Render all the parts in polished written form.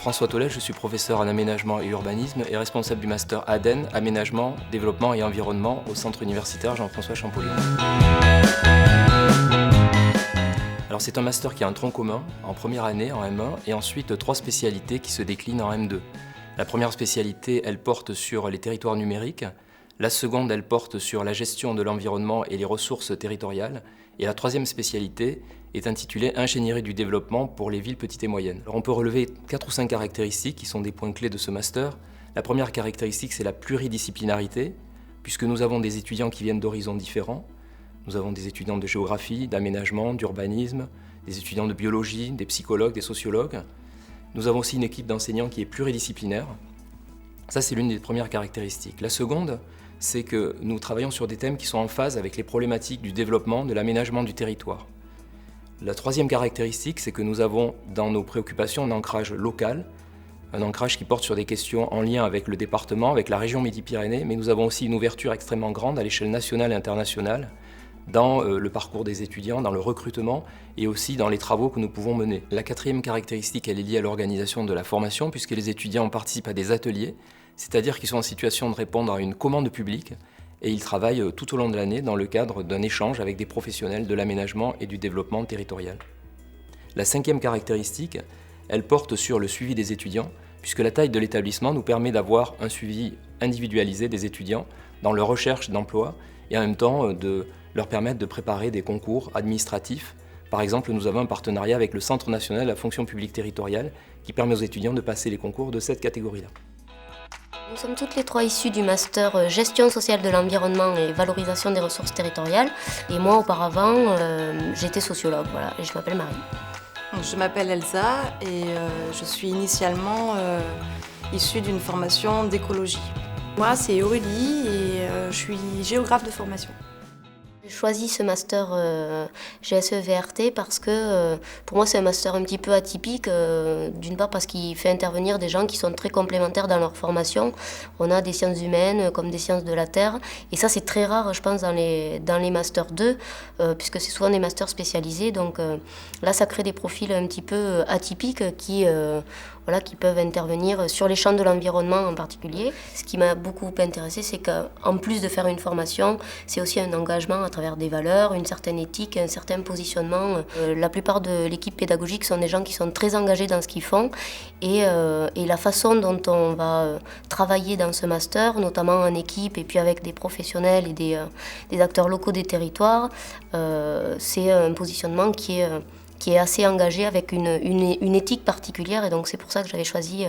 François Tollet, je suis professeur en aménagement et urbanisme et responsable du master ADEN, aménagement, développement et environnement au centre universitaire Jean-François Champollion. Alors c'est un master qui a un tronc commun en première année en M1 et ensuite 3 spécialités qui se déclinent en M2. La première spécialité, elle porte sur les territoires numériques. La seconde, elle porte sur la gestion de l'environnement et les ressources territoriales. Et la troisième spécialité est intitulée Ingénierie du développement pour les villes petites et moyennes. Alors on peut relever 4 ou 5 caractéristiques qui sont des points clés de ce master. La première caractéristique, c'est la pluridisciplinarité, puisque nous avons des étudiants qui viennent d'horizons différents. Nous avons des étudiants de géographie, d'aménagement, d'urbanisme, des étudiants de biologie, des psychologues, des sociologues. Nous avons aussi une équipe d'enseignants qui est pluridisciplinaire. Ça, c'est l'une des premières caractéristiques. La seconde, c'est que nous travaillons sur des thèmes qui sont en phase avec les problématiques du développement, de l'aménagement du territoire. La troisième caractéristique, c'est que nous avons dans nos préoccupations un ancrage local, un ancrage qui porte sur des questions en lien avec le département, avec la région Midi-Pyrénées, mais nous avons aussi une ouverture extrêmement grande à l'échelle nationale et internationale dans le parcours des étudiants, dans le recrutement et aussi dans les travaux que nous pouvons mener. La quatrième caractéristique, elle est liée à l'organisation de la formation, puisque les étudiants participent à des ateliers, c'est-à-dire qu'ils sont en situation de répondre à une commande publique et ils travaillent tout au long de l'année dans le cadre d'un échange avec des professionnels de l'aménagement et du développement territorial. La cinquième caractéristique, elle porte sur le suivi des étudiants, puisque la taille de l'établissement nous permet d'avoir un suivi individualisé des étudiants dans leur recherche d'emploi et en même temps de leur permettre de préparer des concours administratifs. Par exemple, nous avons un partenariat avec le Centre national de la fonction publique territoriale qui permet aux étudiants de passer les concours de cette catégorie-là. Nous sommes toutes les trois issues du master Gestion sociale de l'environnement et valorisation des ressources territoriales. Et moi, auparavant, j'étais sociologue, voilà, et je m'appelle Marie. Je m'appelle Elsa et je suis initialement issue d'une formation d'écologie. Moi, c'est Aurélie et je suis géographe de formation. J'ai choisi ce master GSE-VRT parce que pour moi c'est un master un petit peu atypique, d'une part parce qu'il fait intervenir des gens qui sont très complémentaires dans leur formation. On a des sciences humaines comme des sciences de la Terre et ça c'est très rare je pense dans les masters 2 puisque c'est souvent des masters spécialisés. Donc là ça crée des profils un petit peu atypiques qui peuvent intervenir sur les champs de l'environnement en particulier. Ce qui m'a beaucoup intéressée, c'est qu'en plus de faire une formation, c'est aussi un engagement à travers des valeurs, une certaine éthique, un certain positionnement. La plupart de l'équipe pédagogique sont des gens qui sont très engagés dans ce qu'ils font et la façon dont on va travailler dans ce master, notamment en équipe et puis avec des professionnels et des acteurs locaux des territoires, c'est un positionnement qui est assez engagé avec une éthique particulière et donc c'est pour ça que j'avais choisi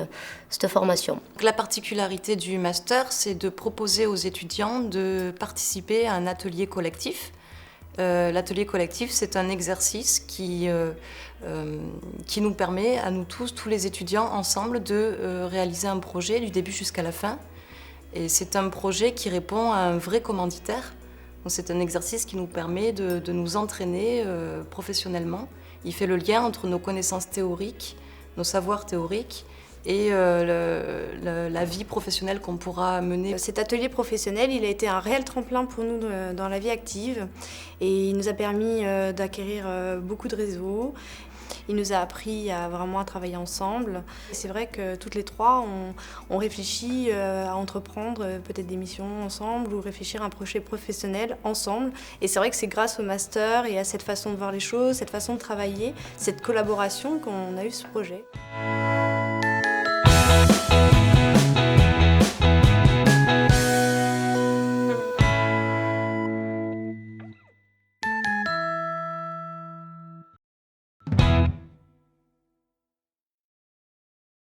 cette formation. La particularité du master, c'est de proposer aux étudiants de participer à un atelier collectif. L'atelier collectif, c'est un exercice qui nous permet à nous tous les étudiants ensemble, de réaliser un projet du début jusqu'à la fin. Et c'est un projet qui répond à un vrai commanditaire. Donc c'est un exercice qui nous permet de nous entraîner professionnellement. Il fait le lien entre nos connaissances théoriques, nos savoirs théoriques et la vie professionnelle qu'on pourra mener. Cet atelier professionnel, il a été un réel tremplin pour nous dans la vie active et il nous a permis d'acquérir beaucoup de réseaux. Il nous a appris à vraiment travailler ensemble. C'est vrai que toutes les trois, on réfléchit à entreprendre peut-être des missions ensemble ou réfléchir à un projet professionnel ensemble. Et c'est vrai que c'est grâce au master et à cette façon de voir les choses, cette façon de travailler, cette collaboration qu'on a eu ce projet.